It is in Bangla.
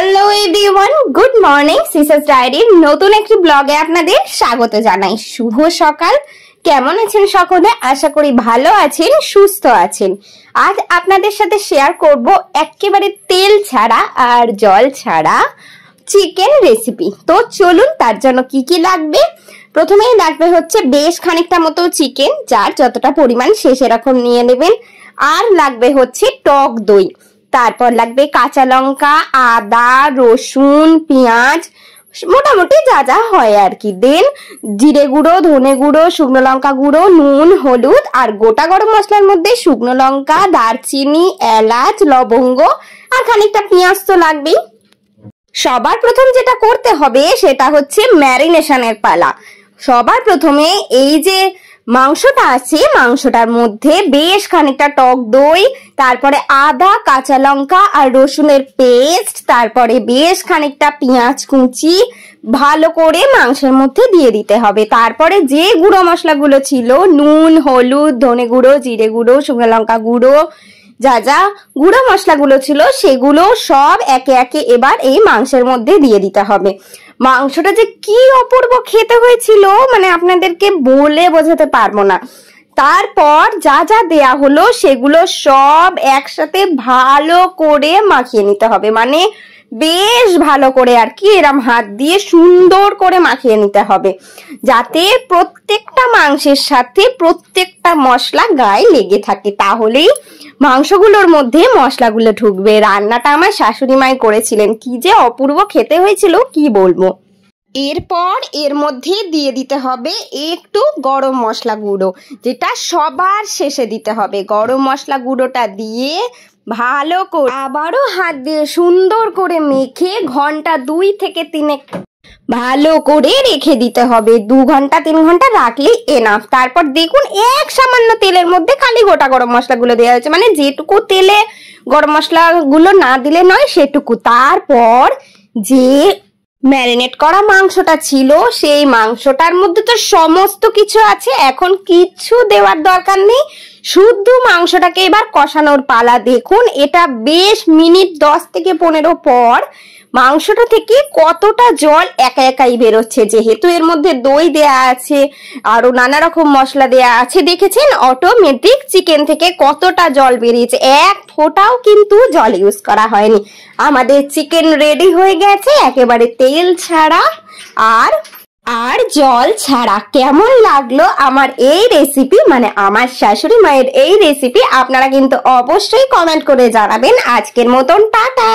Hello everyone, good morning. সিসাস ডায়েরির নতুন একটি ব্লগে আপনাদের স্বাগত জানাই। শুভ সকাল। কেমন আছেন সকলে? আশা করি ভালো আছেন, সুস্থ আছেন। আজ আপনাদের সাথে শেয়ার করব একেবারে তেল ছাড়া আর জল ছাড়া চিকেন রেসিপি। তো চলুন, তার জন্য কি কি লাগবে। প্রথমেই লাগবে হচ্ছে বেশ খানিকটা মতো চিকেন, যার যতটা পরিমাণ সে সেরকম নিয়ে নেবেন। আর লাগবে হচ্ছে টক দই, তারপর লাগবে কাঁচা লঙ্কা, আদা, রসুন, পেঁয়াজ, মোটামুটি যা যা হয় আর কি। দেন জিরে গুঁড়ো, ধনে গুঁড়ো, শুকনো লঙ্কা গুঁড়ো, নুন, হলুদ আর গোটা গরম মশলার মধ্যে শুকনো লঙ্কা, দারচিনি, এলাচ, লবঙ্গ আর খানিকটা পেঁয়াজ তো লাগবেই। সবার প্রথম যেটা করতে হবে সেটা হচ্ছে ম্যারিনেশনের পালা। সবার প্রথমে এই যে মাংসটা আছে, মাংসটার মধ্যে বেশ খানিকটা টক দই, তারপরে আদা, কাঁচা লঙ্কা আর রসুনের পেস্ট, তারপরে বেশ খানিকটা পেঁয়াজ কুচি ভালো করে মাংসের মধ্যে দিয়ে দিতে হবে। তারপরে যে গুঁড়ো মশলাগুলো ছিল, নুন, হলুদ, ধনে গুঁড়ো, জিরে গুঁড়ো, শুকনো লঙ্কা গুঁড়ো, যা যা গুঁড়ো মশলাগুলো ছিল সেগুলো সব একে একে এবার এই মাংসের মধ্যে দিয়ে দিতে হবে। মাংসটা যে কি অপূর্ব খেতে হয়েছিল, মানে আপনাদেরকে বলে বোঝাতে পারবো না। তারপর যা যা দেয়া হলো সেগুলো সব একসাথে ভালো করে মাখিয়ে নিতে হবে, মানে বেশ ভালো করে আর কি এরম হাত দিয়ে সুন্দর করে মাখিয়ে নিতে হবে, যাতে প্রত্যেকটা মাংসের সাথে প্রত্যেকটা মশলা গায়ে লেগে থাকে, তাহলেই মাংসগুলোর মধ্যে মশলাগুলো ঢুকবে। রান্নাটা আমার শাশুড়ি মাই করেছিলেন, কি যে অপূর্ব খেতে হয়েছিল কি বলবো। এরপর এর মধ্যে দিয়ে দিতে হবে একটু গরম মশলা গুঁড়ো, যেটা সবার শেষে দিতে হবে। গরম মশলা গুঁড়োটা দিয়ে ভালো করে আবারও হাত দিয়ে সুন্দর করে মেখে ঘন্টা 2 থেকে 3 ভালো করে রেখে দিতে হবে। 2 ঘন্টা 3 ঘন্টা রাখলেই এনাফ। তারপর দেখুন এক সামান্য তেলের মধ্যে খালি গোটা গরম মশলাগুলো দেওয়া হয়েছে, মানে যেটুকু তেলে গরম মশলাগুলো না দিলে নয় সেটুকু। তারপর যে ম্যারিনেট করা মাংসটা ছিল, সেই মাংসটার মধ্যে তো সমস্ত কিছু আছে, এখন কিচ্ছু দেওয়ার দরকার নেই, শুধু মাংসটাকে এবার কষানোর পালা। দেখুন এটা বেশ মিনিট 10 থেকে 15 পর মাংসটা থেকে কতটা জল একা একাই বেরোচ্ছে, যেহেতু এর মধ্যে দই দেয়া আছে আরো নানা রকম মশলা দেয়া আছে। দেখেছেন অটোমেটিক চিকেন থেকে কতটা জল বেরিয়েছে, এক ফোঁটাও কিন্তু জল ইউজ করা হয়নি। আমাদের চিকেন রেডি হয়ে গেছে একেবারে তেল ছাড়া আর জল ছাড়া। কেমন লাগলো আমার এই রেসিপি, মানে আমার শাশুড়ি মায়ের এই রেসিপি, আপনারা কিন্তু অবশ্যই কমেন্ট করে জানাবেন। আজকের মতন টাটা।